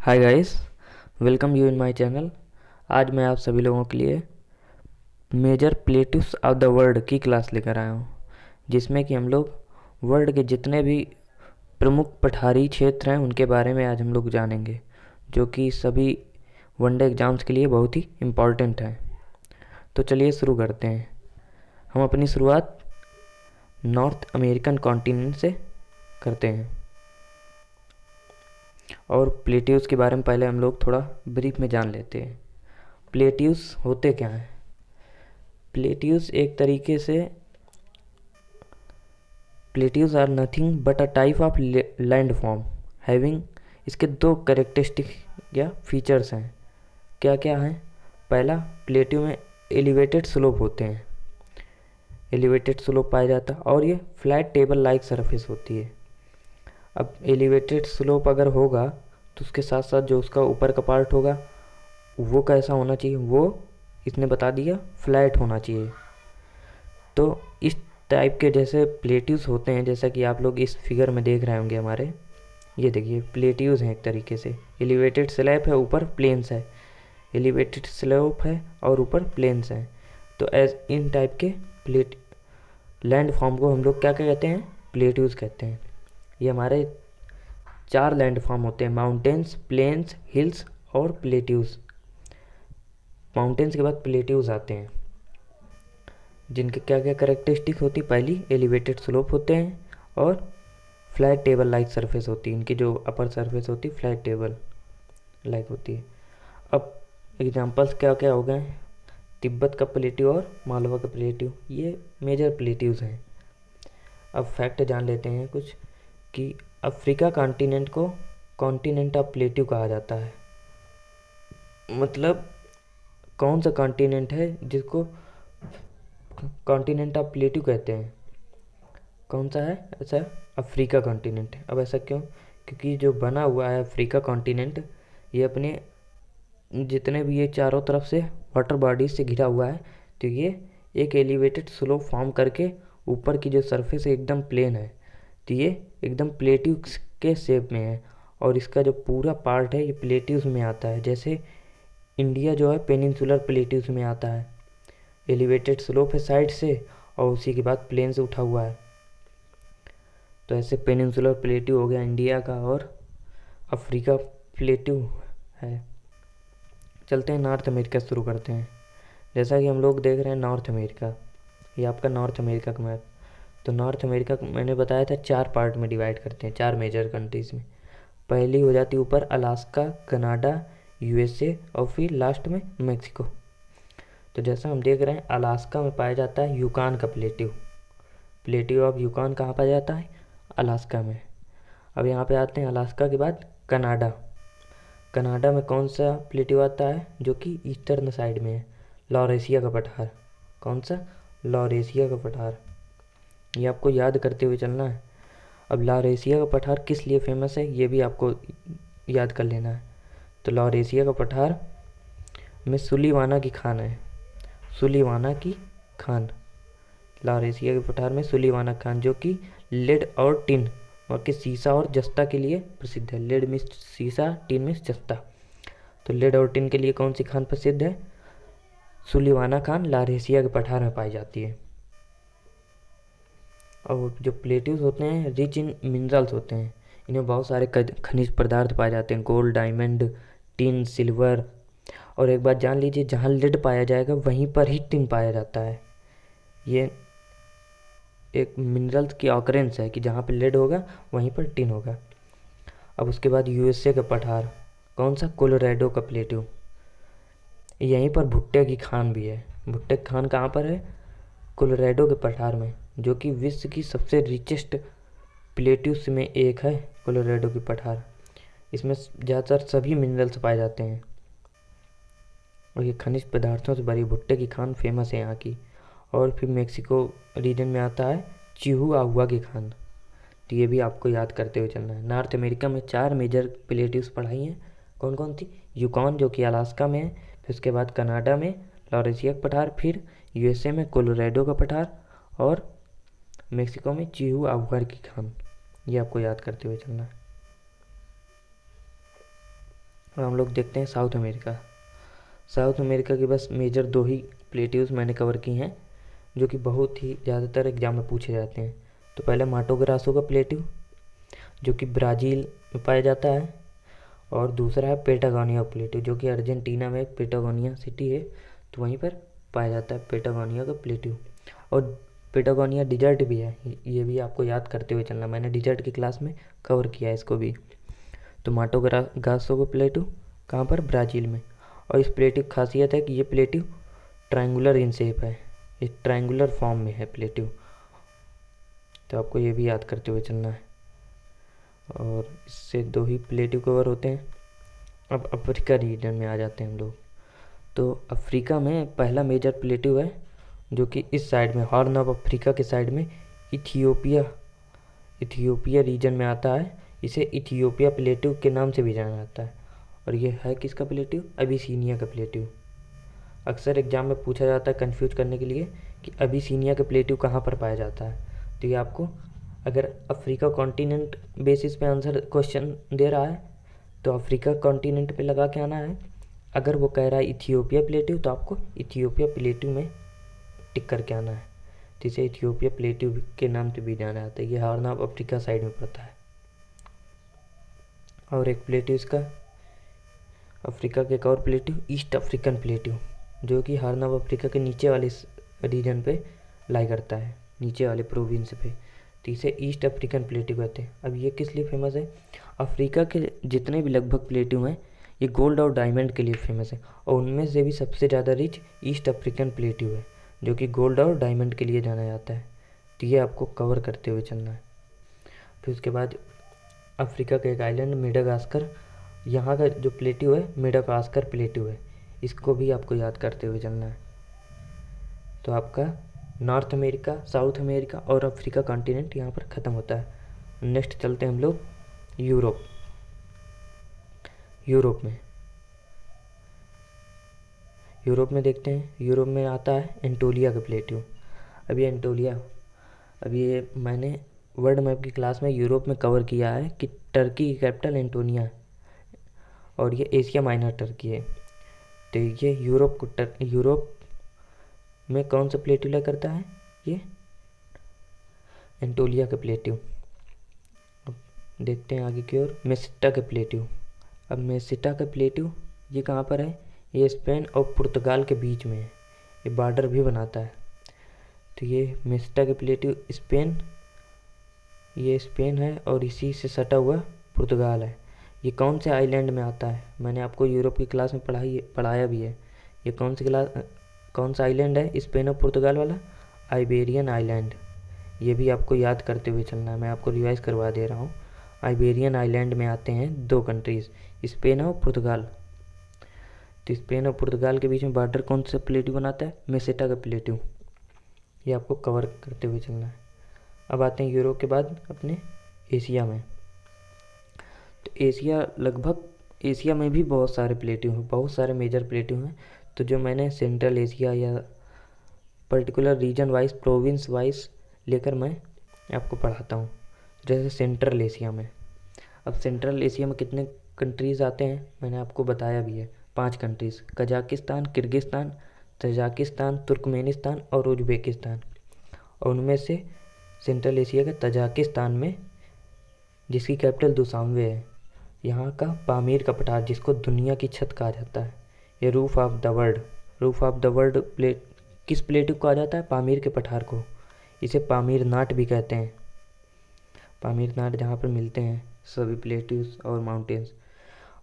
Hi guys, welcome you in my channel. आज मैं आप सभी लोगों के लिए major plateaus of the world की क्लास लेकर आया हूँ, जिसमें कि हम लोग वर्ल्ड के जितने भी प्रमुख पठारी क्षेत्र हैं उनके बारे में आज हम लोग जानेंगे, जो कि सभी वनडे एग्ज़ाम्स के लिए बहुत ही इम्पॉर्टेंट हैं। तो चलिए शुरू करते हैं। हम अपनी शुरुआत नॉर्थ अमेरिकन कॉन्टिनेंट से करते हैं और प्लेट्यूस के बारे में पहले हम लोग थोड़ा ब्रीफ में जान लेते हैं। प्लेट्यूस होते क्या हैं? प्लेट्यूस एक तरीके से plateaus are nothing but a type of land form having, इसके दो करेक्टरिस्टिक या फीचर्स हैं। क्या क्या हैं? पहला, प्लेट्यू में एलिवेटेड स्लोप होते हैं, एलिवेटेड स्लोप पाया जाता है, और ये फ्लैट टेबल लाइक सरफेस होती है। अब एलिवेटेड स्लोप अगर होगा तो उसके साथ साथ जो उसका ऊपर का पार्ट होगा वो कैसा होना चाहिए? वो इसने बता दिया, फ्लैट होना चाहिए। तो इस टाइप के जैसे प्लेट्यूस होते हैं, जैसा कि आप लोग इस फिगर में देख रहे होंगे हमारे, ये देखिए प्लेट्यूस हैं एक तरीके से। एलिवेटेड स्लैब है, ऊपर प्लेन्स है, एलिवेटेड स्लोप है और ऊपर प्लेन्स हैं। तो एज इन टाइप के प्लेट लैंड फॉर्म को हम लोग क्या क्या कहते हैं? प्लेट्यूस कहते हैं। ये हमारे 4 लैंड फॉर्म होते हैं: माउंटेन्स, प्लेन्स, हिल्स और प्लेट्यूस। माउंटेन्स के बाद प्लेट्यूस आते हैं, जिनके क्या क्या करेक्टरिस्टिक होती? पहली, एलिवेटेड स्लोप होते हैं और फ्लैट टेबल लाइक सरफेस होती है। इनकी जो अपर सरफेस होती है फ्लैट टेबल लाइक होती है। अब एग्जांपल्स क्या क्या हो गए? तिब्बत का प्लेट्यू और मालवा का प्लेट्यू, ये मेजर प्लेट्यूज हैं। अब फैक्ट जान लेते हैं कुछ, कि अफ्रीका कॉन्टिनेंट को कॉन्टिनेंट ऑफ प्लेट्यू कहा जाता है। मतलब कौन सा कॉन्टिनेंट है जिसको कॉन्टिनेंट ऑफ प्लेट्यू कहते हैं? कौन सा है ऐसा? Africa continent. अब ऐसा क्यों? क्योंकि जो बना हुआ है अफ्रीका कॉन्टिनेंट, ये अपने जितने भी ये चारों तरफ से वाटर बॉडीज से घिरा हुआ है, तो ये एक एलिवेटेड स्लोप फॉर्म करके ऊपर की जो सरफेस है एकदम प्लेन है, तो ये एकदम प्लेट्यू के शेप में है। और इसका जो पूरा पार्ट है ये प्लेट्यूज में आता है। जैसे इंडिया जो है पेनिनसुलर प्लेट्यूज में आता है, एलिवेटेड स्लोप है साइड से और उसी के बाद प्लेन से उठा हुआ है। तो ऐसे पेनिनसुलर प्लेट्यू हो गया इंडिया का, और अफ्रीका प्लेट्यू है। चलते हैं नॉर्थ अमेरिका शुरू करते हैं। जैसा कि हम लोग देख रहे हैं नॉर्थ अमेरिका, ये आपका नॉर्थ अमेरिका का मैप। तो नॉर्थ अमेरिका मैंने बताया था 4 पार्ट में डिवाइड करते हैं, 4 मेजर कंट्रीज़ में। पहली हो जाती है ऊपर अलास्का, कनाडा, यूएसए और फिर लास्ट में मेक्सिको। तो जैसा हम देख रहे हैं अलास्का में पाया जाता है यूकान का प्लेट्यू। प्लेट्यू ऑफ यूकान कहाँ पाया जाता है? अलास्का में। अब यहाँ पे आते हैं अलास्का के बाद कनाडा। कनाडा में कौन सा प्लेट्यू आता है जो कि ईस्टर्न साइड में है? लॉरेशिया का पठार। कौन सा? लॉरेशिया का पठार। ये आपको याद करते हुए चलना है। अब लॉरेशिया का पठार किस लिए फेमस है ये भी आपको याद कर लेना है। तो लॉरेशिया का पठार में सुलीवाना की खान है, सुलीवाना की खान। लॉरेशिया के पठार में सुलीवाना खान, जो कि लेड और टिन और के सीसा और जस्ता के लिए प्रसिद्ध है। लेड मिस सीसा, टिन मिस जस्ता। तो लेड और टिन के लिए कौन सी खान प्रसिद्ध है? सुलीवाना खान लॉरेशिया के पठार में पाई जाती है। और जो प्लेट्यूज होते हैं रिच इन मिनरल्स होते हैं, इनमें बहुत सारे खनिज पदार्थ पाए जाते हैं, गोल्ड, डायमंड, टिन, सिल्वर। और एक बात जान लीजिए, जहाँ लेड पाया जाएगा वहीं पर ही टिन पाया जाता है। ये एक मिनरल्स की ऑकरेंस है कि जहाँ पे लेड होगा वहीं पर टिन होगा। अब उसके बाद यूएसए का पठार, कौन सा? कोलोराडो का प्लेट्यू। यहीं पर भुट्टे की खान भी है। भुट्टे की खान कहाँ पर है? कोलोराडो के पठार में, जो कि विश्व की सबसे रिचेस्ट प्लेट्यूस में एक है कोलोराडो की पठार। इसमें ज़्यादातर सभी मिनरल्स पाए जाते हैं और ये खनिज पदार्थों से भरी भुट्टे की खान फेमस है यहाँ की। और फिर मेक्सिको रीजन में आता है चिहुआहुआ की खान। तो ये भी आपको याद करते हुए चलना है। नॉर्थ अमेरिका में 4 मेजर प्लेट्यूस पढ़ाई हैं। कौन कौन थी? यूकॉन जो कि अलास्का में है, फिर उसके बाद कनाडा में लॉरेशिया का पठार, फिर यूएसए में कोलोराडो का पठार और मेक्सिको में चिहुआहुआ की खान। ये आपको याद करते हुए चलना है। अब हम लोग देखते हैं साउथ अमेरिका। साउथ अमेरिका की बस मेजर 2 ही प्लेट्यूज मैंने कवर की हैं, जो कि बहुत ही ज़्यादातर एग्जाम में पूछे जाते हैं। तो पहले माटो ग्रासो का प्लेट्यू, जो कि ब्राज़ील में पाया जाता है, और दूसरा है पेटागोनिया प्लेट्यू, जो कि अर्जेंटीना में एक पेटागोनिया सिटी है, तो वहीं पर पाया जाता है पेटागोनिया का प्लेट्यू। और पेटागोनिया डिजर्ट भी है, ये भी आपको याद करते हुए चलना, मैंने डिजर्ट की क्लास में कवर किया है इसको भी। तो माटो ग्रासो का प्लेट्यू कहाँ पर, ब्राज़ील में। और इस प्लेट्यू की खासियत है कि ये प्लेट्यू ट्रायंगुलर इन शेप है, ये ट्रायंगुलर फॉर्म में है प्लेट्यू, तो आपको ये भी याद करते हुए चलना है। और इससे 2 ही प्लेट्यू कवर होते हैं। अब अफ्रीका रीजन में आ जाते हैं हम लोग। तो अफ्रीका में पहला मेजर प्लेट्यू है, जो कि इस साइड में हॉर्न ऑफ अफ्रीका के साइड में इथियोपिया रीजन में आता है। इसे इथियोपिया प्लेट्यू के नाम से भी जाना जाता है। और ये है किसका प्लेट्यू, अबिसीनिया का प्लेट्यू। अक्सर एग्जाम में पूछा जाता है कंफ्यूज करने के लिए कि अबिसीनिया का प्लेट्यू कहाँ पर पाया जाता है। तो ये आपको, अगर अफ्रीका कॉन्टिनेंट बेसिस पे आंसर क्वेश्चन दे रहा है तो अफ्रीका कॉन्टिनेंट पे लगा के आना है। अगर वो कह रहा है इथियोपिया प्लेट्यू, तो आपको इथियोपिया प्लेट्यू में टिक करके आना है। तो इसे इथियोपिया प्लेट्यू के नाम से भी जाना जाता है। ये हॉर्न ऑफ अफ्रीका साइड में पड़ता है। और एक प्लेट्यू इसका, अफ्रीका के एक और प्लेट्यू ईस्ट अफ्रीकन प्लेट्यू, जो कि हॉर्न ऑफ अफ्रीका के नीचे वाले रीजन पे लाई करता है, नीचे वाले प्रोविंस पे। तो इसे ईस्ट अफ्रीकन प्लेट्यू कहते हैं। अब ये किस लिए फेमस है, अफ्रीका के जितने भी लगभग प्लेट्यू हैं ये गोल्ड और डायमंड के लिए फेमस है, और उनमें से भी सबसे ज़्यादा रिच ईस्ट अफ्रीकन प्लेट्यू है, जो कि गोल्ड और डायमंड के लिए जाना जाता है। तो ये आपको कवर करते हुए चलना है। फिर उसके बाद अफ्रीका का एक आइलैंड मेडागास्कर, यहाँ का जो प्लेट्यू है मेडागास्कर प्लेट्यू है, इसको भी आपको याद करते हुए चलना है। तो आपका नॉर्थ अमेरिका, साउथ अमेरिका और अफ्रीका कॉन्टिनेंट यहाँ पर ख़त्म होता है। नेक्स्ट चलते हैं हम लोग यूरोप। यूरोप में देखते हैं, यूरोप में आता है एंटोलिया का प्लेट्यू। अब ये मैंने वर्ल्ड मैप की क्लास में यूरोप में कवर किया है कि टर्की की कैपिटल एंटोनिया है, और ये एशिया माइनर टर्की है। तो ये यूरोप में कौन सा प्लेट्यू ला करता है, ये एंटोलिया का प्लेट्यू। अब देखते हैं आगे की ओर मेसिटा का प्लेट्यू। अब मेसिटा का प्लेट्यू ये कहाँ पर है, ये स्पेन और पुर्तगाल के बीच में है, ये बॉर्डर भी बनाता है। तो ये मेसिटा का प्लेट्यू स्पेन है, और इसी से सटा हुआ पुर्तगाल है। ये कौन से आइलैंड में आता है, मैंने आपको यूरोप की क्लास में पढ़ाया भी है। ये कौन सा आइलैंड है स्पेन और पुर्तगाल वाला, आइबेरियन आइलैंड। ये भी आपको याद करते हुए चलना है, मैं आपको रिवाइज़ करवा दे रहा हूँ। आइबेरियन आइलैंड में आते हैं 2 कंट्रीज़, स्पेन और पुर्तगाल। तो स्पेन और पुर्तगाल के बीच में बॉर्डर कौन सा प्लेट्यू बनाता है, मेसिटा का प्लेट्यू। ये आपको कवर करते हुए चलना है। अब आते हैं यूरोप के बाद अपने एशिया में। तो एशिया में भी बहुत सारे प्लेट्यू हैं, बहुत सारे मेजर प्लेट्यू हैं। तो जो मैंने सेंट्रल एशिया या particular region wise, province wise लेकर मैं आपको पढ़ाता हूँ। जैसे सेंट्रल एशिया में, अब सेंट्रल एशिया में कितने कंट्रीज़ आते हैं मैंने आपको बताया भी है, 5 countries, Kazakhstan, Kyrgyzstan, Tajikistan, Turkmenistan और उज़्बेकिस्तान। और उनमें से सेंट्रल एशिया के तजाकिस्तान में, जिसकी कैपिटल दुशांबे है, यहाँ का पामीर का पठार, जिसको दुनिया की छत कहा जाता है, ये रूफ ऑफ द वर्ल्ड किस प्लेट्यू को कहा जाता है, पामीर के पठार को। इसे पामीर नाट भी कहते हैं, पामीर नाट, जहाँ पर मिलते हैं सभी प्लेट्यूज और माउंटेन्स,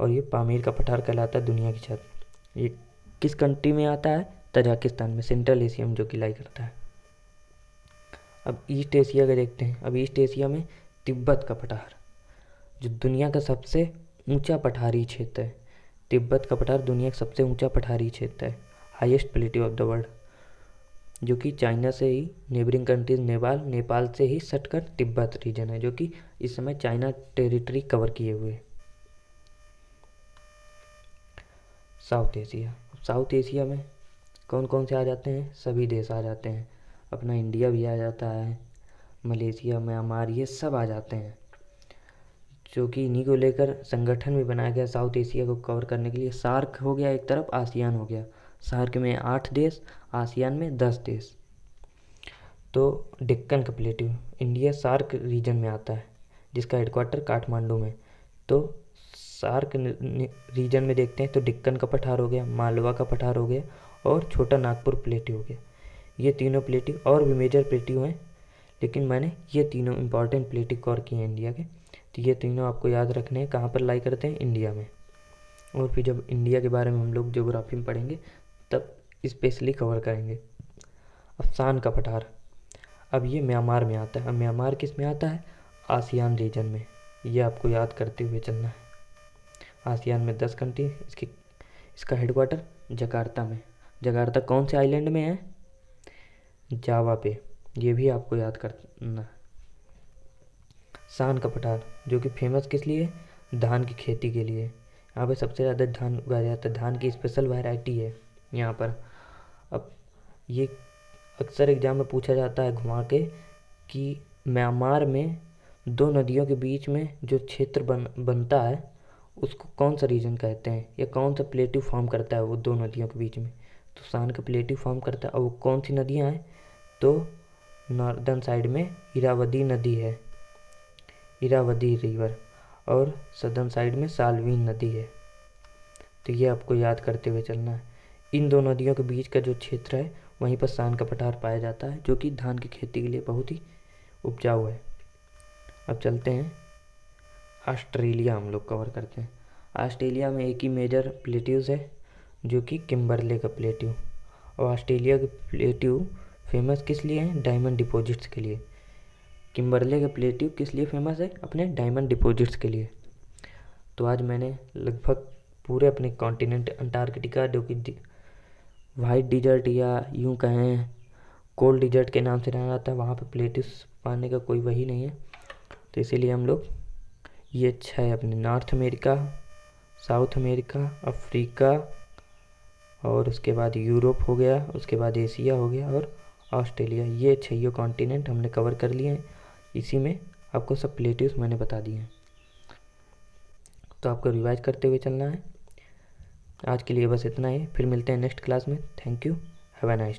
और ये पामीर का पठार कहलाता है दुनिया की छत। ये किस कंट्री में आता है, तजाकिस्तान में, सेंट्रल एशिया में, जो कि लाई करता है। अब ईस्ट एशिया का देखते हैं। अब ईस्ट एशिया में तिब्बत का पठार, जो दुनिया का सबसे ऊंचा पठारी क्षेत्र है। तिब्बत का पठार दुनिया का सबसे ऊंचा पठारी क्षेत्र है, highest plateau of the world, जो कि चाइना से ही, नेबरिंग कंट्रीज नेपाल से ही सटकर तिब्बत रीजन है, जो कि इस समय चाइना टेरिटरी कवर किए हुए। साउथ एशिया में कौन कौन से आ जाते हैं, सभी देश आ जाते हैं, अपना इंडिया भी आ जाता है, मलेशिया, म्यांमार, ये सब आ जाते हैं। जो कि इन्हीं को लेकर संगठन भी बनाया गया साउथ एशिया को कवर करने के लिए। सार्क हो गया एक तरफ, आसियान हो गया। सार्क में 8 देश, आसियान में 10 देश। तो डेक्कन का प्लेटिव इंडिया सार्क रीजन में आता है, जिसका हेडक्वार्टर काठमांडू में। तो सार्क रीजन में देखते हैं तो डेक्कन का पठार हो गया, मालवा का पठार हो गया और छोटा नागपुर प्लेटिव हो गया। ये तीनों प्लेटिव, और भी मेजर प्लेटिव हैं, लेकिन मैंने ये तीनों इंपॉर्टेंट प्लेटिव कवर किए हैं इंडिया के। तो ये तीनों आपको याद रखने हैं। कहाँ पर लाई करते हैं? इंडिया में। और फिर जब इंडिया के बारे में हम लोग ज्योग्राफी में पढ़ेंगे तब स्पेशली कवर करेंगे। अब सान का पठार, अब ये म्यांमार में आता है। अब म्यांमार किस में आता है? आसियान रीजन में। ये आपको याद करते हुए चलना है। आसियान में 10 कंट्री, इसका हेडक्वार्टर जकार्ता में। जकार्ता कौन से आइलैंड में है? जावा पे। ये भी आपको याद करना। सान का पठार जो कि फेमस किस लिए? धान की खेती के लिए। यहाँ पे सबसे ज़्यादा धान उगाया जाता है। धान की स्पेशल वैरायटी है यहाँ पर। अब ये अक्सर एग्जाम में पूछा जाता है घुमा के कि म्यांमार में 2 नदियों के बीच में जो क्षेत्र बनता है उसको कौन सा रीजन कहते हैं, या कौन सा प्लेटिव फॉर्म करता है वो 2 नदियों के बीच में? तो सान का प्लेटिव फॉर्म करता है। और वो कौन सी नदियाँ हैं? तो नॉर्दर्न साइड में इरावदी नदी है, इरावदी रिवर, और सदर्न साइड में साल्वीन नदी है। तो ये आपको याद करते हुए चलना है। इन 2 नदियों के बीच का जो क्षेत्र है वहीं पर सान का पठार पाया जाता है, जो कि धान की खेती के लिए बहुत ही उपजाऊ है। अब चलते हैं ऑस्ट्रेलिया, हम लोग कवर करते हैं। ऑस्ट्रेलिया में एक ही मेजर प्लेट्यूज है जो कि किम्बरले का प्लेट्यू। और ऑस्ट्रेलिया के प्लेट्यू फेमस किस लिए हैं? डायमंड डिपॉजिट्स के लिए। किम्बरले का प्लेट्यू किस लिए फेमस है? अपने डायमंड डिपॉजिट्स के लिए। तो आज मैंने लगभग पूरे अपने कॉन्टिनेंट अंटार्कटिका, जो कि वाइट डिजर्ट या यूं कहें कोल्ड डिजर्ट के नाम से जाना जाता है, वहाँ पे प्लेट्यूस पाने का कोई वही नहीं है। तो इसीलिए हम लोग ये अच्छा है अपने north America, south America, Africa, और उसके बाद यूरोप हो गया, उसके बाद एशिया हो गया, और ऑस्ट्रेलिया। ये 6 कॉन्टिनेंट हमने कवर कर लिए हैं। इसी में आपको सब प्लेट्यूस मैंने बता दिए हैं, तो आपको रिवाइज करते हुए चलना है। आज के लिए बस इतना ही। फिर मिलते हैं नेक्स्ट क्लास में। Thank you. Have a nice.